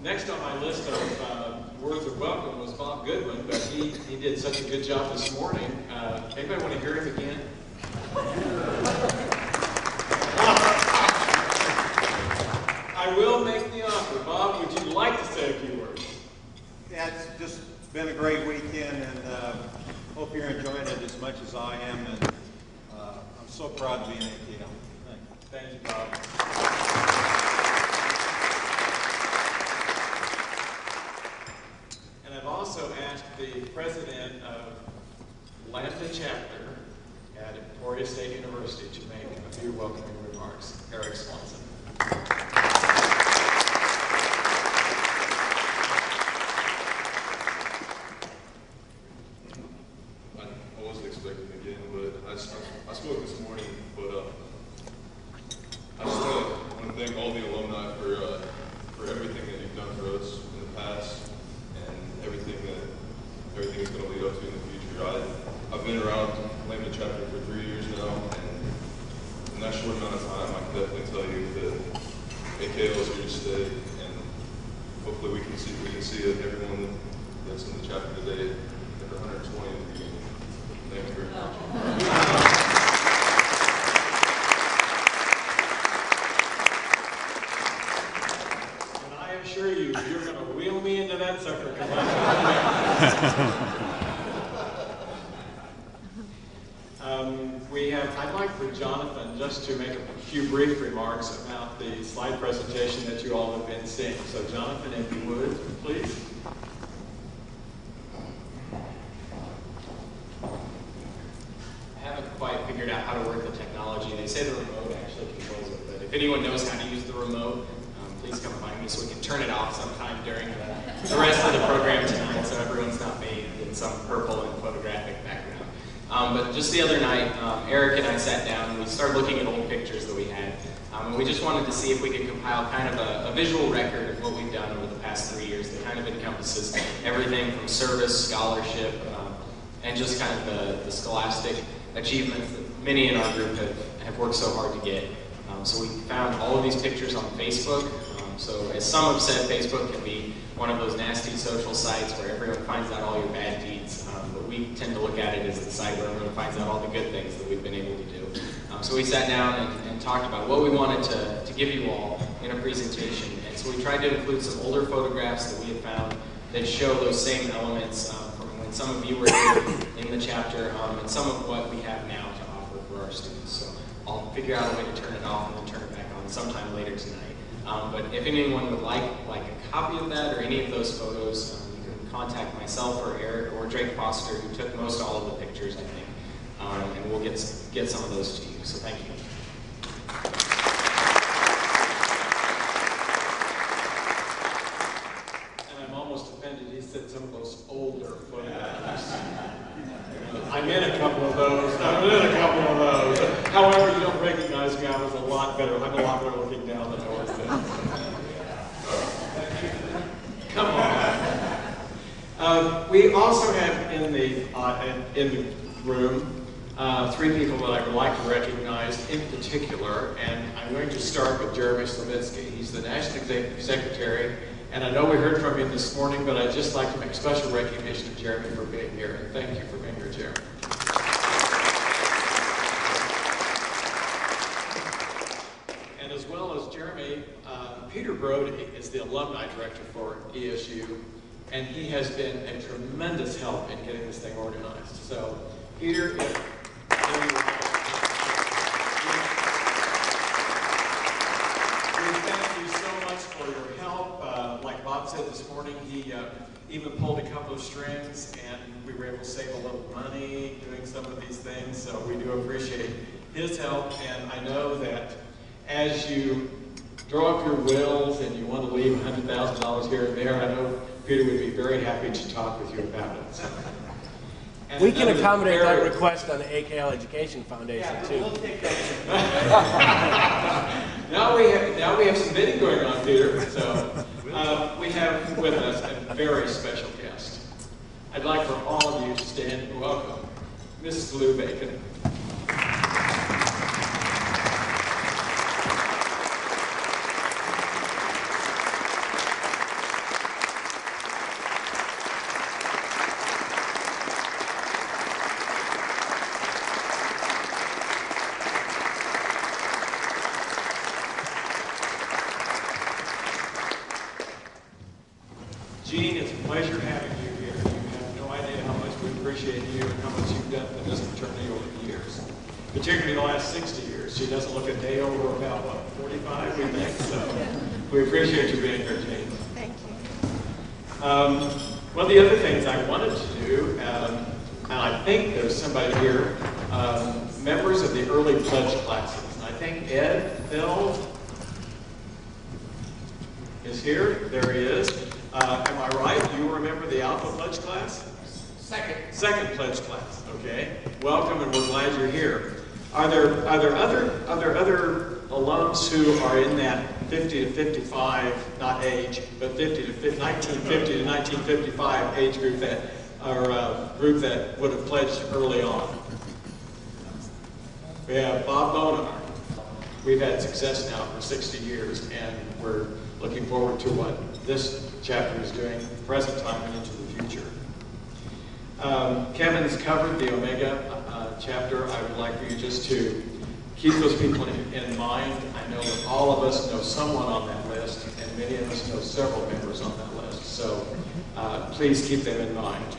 Next on my list of words of welcome was Bob Goodwin, but he did such a good job this morning. Anybody want to hear him again? I will make the offer. Bob, would you like to say a few words? Yeah, it's just been a great weekend, and hope you're enjoying it as much as I am, and I'm so proud to be an AKL. Thank you, Bob. And I've also asked the president of Lambda Chapter at Emporia State University to make a few welcoming remarks. Vern Swanson. I spoke this morning, but I just want to thank all the alumni for everything that you've done for us in the past and everything is going to lead up to in the future. I've been around Lambda Chapter for 3 years now, and in that short amount of time, I can definitely tell you that AKL is here to stay, and hopefully we can see that everyone that's in the chapter today at the 120th meeting. Thank you very much. And I assure you, you're going to wheel me into that sucker. I'd like for Jonathan just to make a few brief remarks about the slide presentation that you all have been seeing. So Jonathan, if you would, please. Quite figured out how to work the technology. They say the remote actually controls it, but if anyone knows how to use the remote, please come find me so we can turn it off sometime during the rest of the program tonight so everyone's not bathed in some purple and photographic background. But just the other night, Eric and I sat down and we started looking at old pictures that we had. And we just wanted to see if we could compile kind of a visual record of what we've done over the past 3 years that kind of encompasses everything from service, scholarship, and just kind of the scholastic achievements that many in our group have worked so hard to get. So we found all of these pictures on Facebook. So as some have said, Facebook can be one of those nasty social sites where everyone finds out all your bad deeds. But we tend to look at it as the site where everyone finds out all the good things that we've been able to do. So we sat down and talked about what we wanted to give you all in a presentation. And so we tried to include some older photographs that we had found that show those same elements from when some of you were here in the chapter, and some of what we have now to offer for our students. So I'll figure out a way to turn it off and then turn it back on sometime later tonight. But if anyone would like a copy of that or any of those photos, you can contact myself or Eric or Drake Foster, who took most all of the pictures, I think, and we'll get some of those to you. So thank you. He said some of those older photographs. I'm in a couple of those. However, you don't recognize me. I was a lot better. I'm a lot better looking now than I was then. Come on. We also have in the room 3 people that I would like to recognize in particular, and I'm going to start with Jeremy Slavitsky. He's the National Executive Secretary. And I know we heard from him this morning, but I'd just like to make special recognition of Jeremy for being here. And thank you for being here, Jeremy. And as well as Jeremy, Peter Brody is the alumni director for ESU, and he has been a tremendous help in getting this thing organized. So, Peter, for your help. Like Bob said this morning, he even pulled a couple of strings, and we were able to save a little money doing some of these things, so we do appreciate his help. And I know that as you draw up your wills and you want to leave $100,000 here and there, I know Peter would be very happy to talk with you about it. So. We can accommodate that request on the AKL Education Foundation, too. We'll take that. Now we have some bidding going on, Peter. So we have with us a very special guest. I'd like for all of you to stand and welcome Mrs. Lou Bacon. Gene, it's a pleasure having you here. You have no idea how much we appreciate you and how much you've done for this fraternity over the years. Particularly the last 60 years. She doesn't look a day over about, what, 45, we think? So we appreciate you being here, Gene. Thank you. One of the other things I wanted to do, and I think there's somebody here, members of the early pledge classes. And I think Ed, Phil is here. There he is. Am I right? You remember the Alpha Pledge class? Second pledge class. Okay. Welcome, and we're glad you're here. Are there other alums who are in that 50 to 55, not age, but 1950 to 1955 age group that would have pledged early on? We have Bob Bonar. We've had success now for 60 years, and we're looking forward to what this chapter is doing, present time and into the future. Kevin's covered the Omega chapter. I would like for you just to keep those people in mind. I know that all of us know someone on that list, and many of us know several members on that list. So please keep them in mind.